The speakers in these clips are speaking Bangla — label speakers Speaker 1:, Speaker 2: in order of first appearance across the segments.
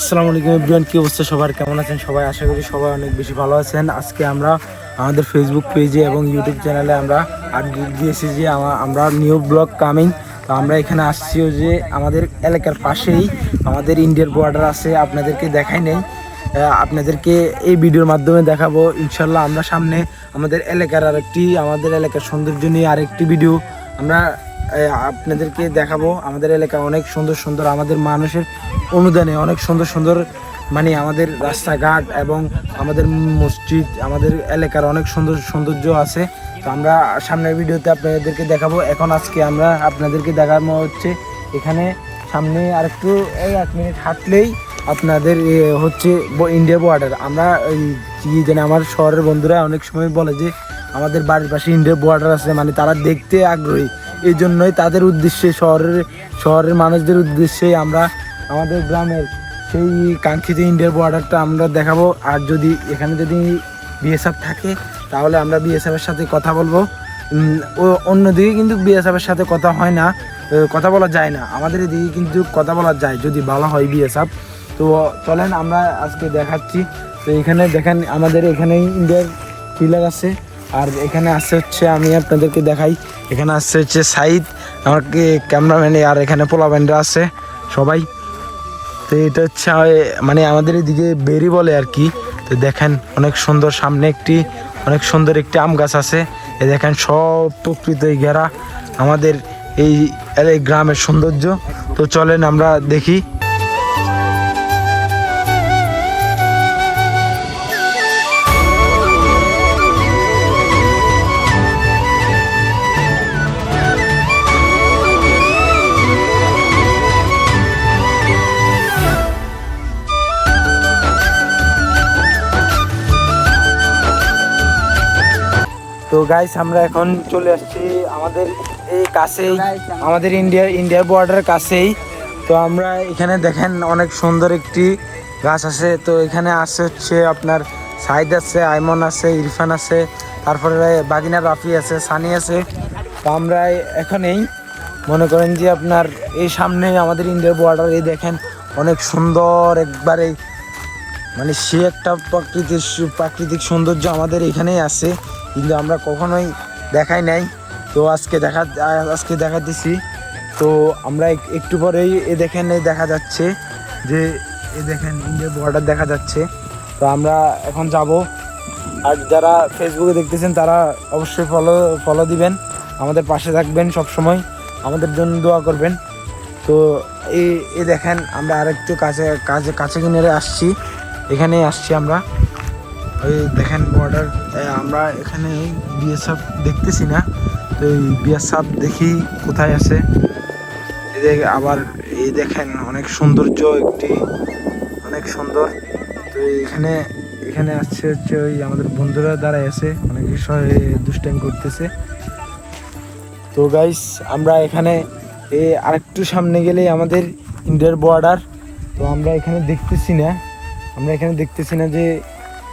Speaker 1: আসসালামু আলাইকুম এভরিওয়ান, কি অবস্থা সবার, কেমন আছেন সবাই? আশা করি সবাই অনেক বেশি ভালো আছেন। আজকে আমরা আমাদের ফেসবুক পেজে এবং ইউটিউব চ্যানেলে আমরা আপডেট দিয়েছি যে আমরা নিউ ব্লগ কামিং। তো আমরা এখানে আসছি যে আমাদের এলাকার পাশেই আমাদের ইন্ডিয়ার বর্ডার আছে, আপনাদেরকে দেখাই নেই, আপনাদেরকে এই ভিডিওর মাধ্যমে দেখাবো ইনশাল্লাহ। আমরা সামনে আমাদের এলাকার আমাদের এলাকার সৌন্দর্য নিয়ে আরেকটি ভিডিও আমরা আপনাদেরকে দেখাবো। আমাদের এলাকা অনেক সুন্দর সুন্দর, আমাদের মানুষের অনুদানে অনেক সুন্দর সুন্দর মানে আমাদের রাস্তাঘাট এবং আমাদের মসজিদ, আমাদের এলাকার অনেক সুন্দর সৌন্দর্য আছে। তো আমরা সামনের ভিডিওতে আপনাদেরকে দেখাবো। এখন আজকে আমরা আপনাদেরকে দেখানো হচ্ছে এখানে সামনে আরেকটু 1 মিনিট হাঁটলেই আপনাদের হচ্ছে ইন্ডিয়া বর্ডার। আমরা কি জানি, আমার শহরের বন্ধুরা অনেক সময় বলে যে আমাদের বাড়ির পাশে ইন্ডিয়া বর্ডার আছে, মানে তারা দেখতে আগ্রহী। এই জন্যই তাদের উদ্দেশ্যে, শহরের মানুষদের উদ্দেশ্যে আমরা আমাদের গ্রামের সেই কাঙ্ক্ষিত ইন্ডিয়ার বর্ডারটা আমরা দেখাবো। আর যদি এখানে যদি বিএসএফ থাকে তাহলে আমরা বিএসএফের সাথে কথা বলবো। অন্যদিকে কিন্তু বিএসএফের সাথে কথা হয় না, কথা বলা যায় না। আমাদের এদিকে কিন্তু কথা বলা যায় যদি ভালো হয় বিএসএফ। তো চলেন আমরা আজকে দেখাচ্ছি। তো এখানে দেখেন আমাদের এখানে ইন্ডিয়ার পিলার আছে। আর এখানে আসছে হচ্ছে, আমি আপনাদেরকে দেখাই, এখানে আসছে হচ্ছে সাইদ, আমাকে ক্যামেরাম্যান, আর এখানে পোলাব্যান্ডরা আছে সবাই। তো এটা হচ্ছে মানে আমাদের এদিকে বেরি বলে আর কি। তো দেখেন অনেক সুন্দর, সামনে অনেক সুন্দর একটি আম গাছ আছে। এ দেখেন সব প্রকৃতিতে ঘেরা আমাদের এই গ্রামের সৌন্দর্য। তো চলেন আমরা দেখি। তো গাইস, আমরা এখন চলে আসছি আমাদের এই কাছেই, আমাদের ইন্ডিয়ার বর্ডারের কাছেই। তো আমরা এখানে দেখেন অনেক সুন্দর একটি গাছ আছে। তো এখানে আছে হচ্ছে আপনার সাইদ আছে, আইমন আছে, ইরফান আছে, তারপরে বাগিনা রাফি আছে, সানি আছে। তো আমরা এখানেই মনে করেন যে আপনার এই সামনে আমাদের ইন্ডিয়ার বর্ডার, এই দেখেন অনেক সুন্দর একবারে, মানে সে একটা প্রাকৃতিক সৌন্দর্য আমাদের এখানেই আছে, কিন্তু আমরা কখনোই দেখাই নাই। তো আজকে দেখাতেছি। তো আমরা একটু পরেই দেখেন দেখা যাচ্ছে যে দেখেন ইন্ডিয়ার বর্ডার দেখা যাচ্ছে। তো আমরা এখন যাব। আর যারা ফেসবুকে দেখতেছেন তারা অবশ্যই ফলো দিবেন, আমাদের পাশে থাকবেন, সব সময় আমাদের জন্য দোয়া করবেন। তো এই দেখেন আমরা আরেকটু কাছে কিনে আসছি, এখানেই আসছি আমরা। ওই দেখেন বর্ডার, আমরা এখানে বিএসএফ দেখতেছি না। তো এই বিএসএফ দেখি কোথায় আছে। আবার এই দেখেন অনেক সৌন্দর্য অনেক সুন্দর। তো এখানে আসছে হচ্ছে ওই আমাদের বন্ধুরা দাঁড়ায় আছে, অনেক বিষয় দুষ্টাইম করতেছে। তো গাইস, আমরা এখানে আরেকটু সামনে গেলেই আমাদের ইন্ডিয়ার বর্ডার। তো আমরা এখানে দেখতেছি না যে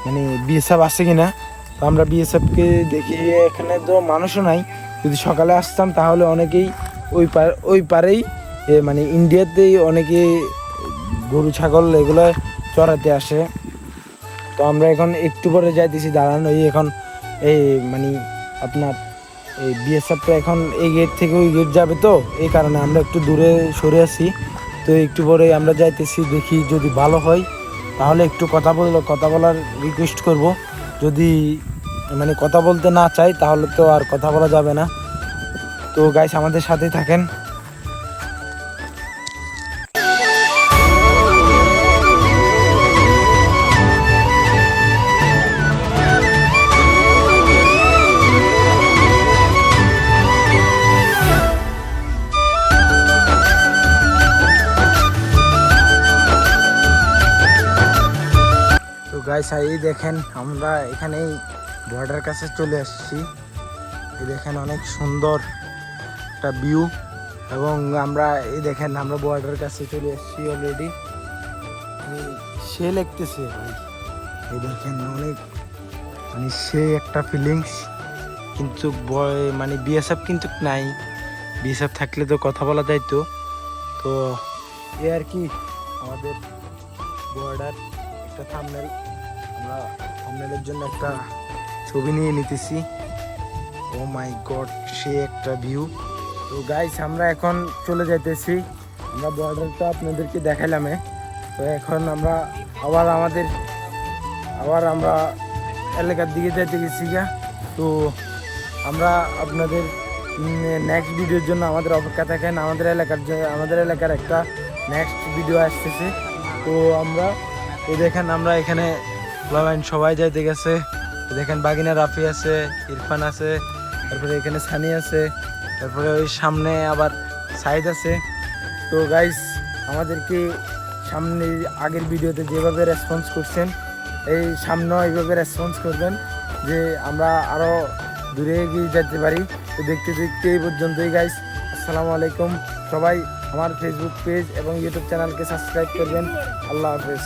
Speaker 1: মানে বিএসএফ আছে কিনা। তো আমরা বিএসএফকে দেখি, এখানে তো মানুষও নাই। যদি সকালে আসতাম তাহলে অনেকেই ওই পারেই মানে ইন্ডিয়াতেই অনেকে গরু ছাগল এগুলো চড়াতে আসে। তো আমরা এখন একটু পরে যাইতেছি, দাঁড়ানো এখন মানে আপনার এই বিএসএফটা এখন এই গেট থেকে ওই গেট যাবে, তো এই কারণে আমরা একটু দূরে সরে আছি। তো একটু পরে আমরা যাইতেছি, দেখি যদি ভালো হয় তাহলে একটু কথা বলার রিকোয়েস্ট করব। যদি মানে কথা বলতে না চাই তাহলে তো আর কথা বলা যাবে না। তো গাইস, আমাদের সাথেই থাকেন। গাইস, এই দেখেন আমরা এখানেই বর্ডার কাছে চলে আসছি। এই দেখেন অনেক সুন্দর একটা ভিউ, এবং আমরা দেখেন আমরা বর্ডার কাছে চলে আসছি অলরেডি। সে লাগতেছে ভাই, এই দেখেন অনেক মানে সে একটা ফিলিংস। কিন্তু মানে বিএসএফ কিন্তু নাই, বিএসএফ থাকলে তো কথা বলা যাইতো। তো এ আর কি আমাদের বর্ডার একটা থাম্বনেল, আমরা থাম্বনেলের জন্য একটা ছবি নিয়ে নিতেছি। ও মাই গড, সে একটা ভিউ। তো গাইস আমরা এখন চলে যাইতেছি, আমরা বর্ডারটা আপনাদেরকে দেখাইলাম। তো এখন আমরা আবার আমরা এলাকার দিকে যাইতে গেছি গা। তো আমরা আপনাদের নেক্সট ভিডিওর জন্য আমাদের অপেক্ষা থাকেন। আমাদের এলাকার একটা নেক্সট ভিডিও আসতেছে। তো দেখেন আমরা এখানে সবাই যাইতে গেছে। দেখেন বাগিনা রাফি আছে, ইরফান আছে, তারপরে এখানে সানি আছে, তারপরে ওই সামনে আবার সাইদ আছে। তো গাইস আমাদেরকে সামনে আগের ভিডিওতে যেভাবে রেসপন্স করছেন, এই সামনেও এইভাবে রেসপন্স করবেন, যে আমরা আরও দূরে এগিয়ে যেতে পারি। তো দেখতে দেখতে এই পর্যন্তই গাইস। আসসালামু আলাইকুম। সবাই আমার ফেসবুক পেজ এবং ইউটিউব চ্যানেলকে সাবস্ক্রাইব করবেন। আল্লাহ হাফেজ।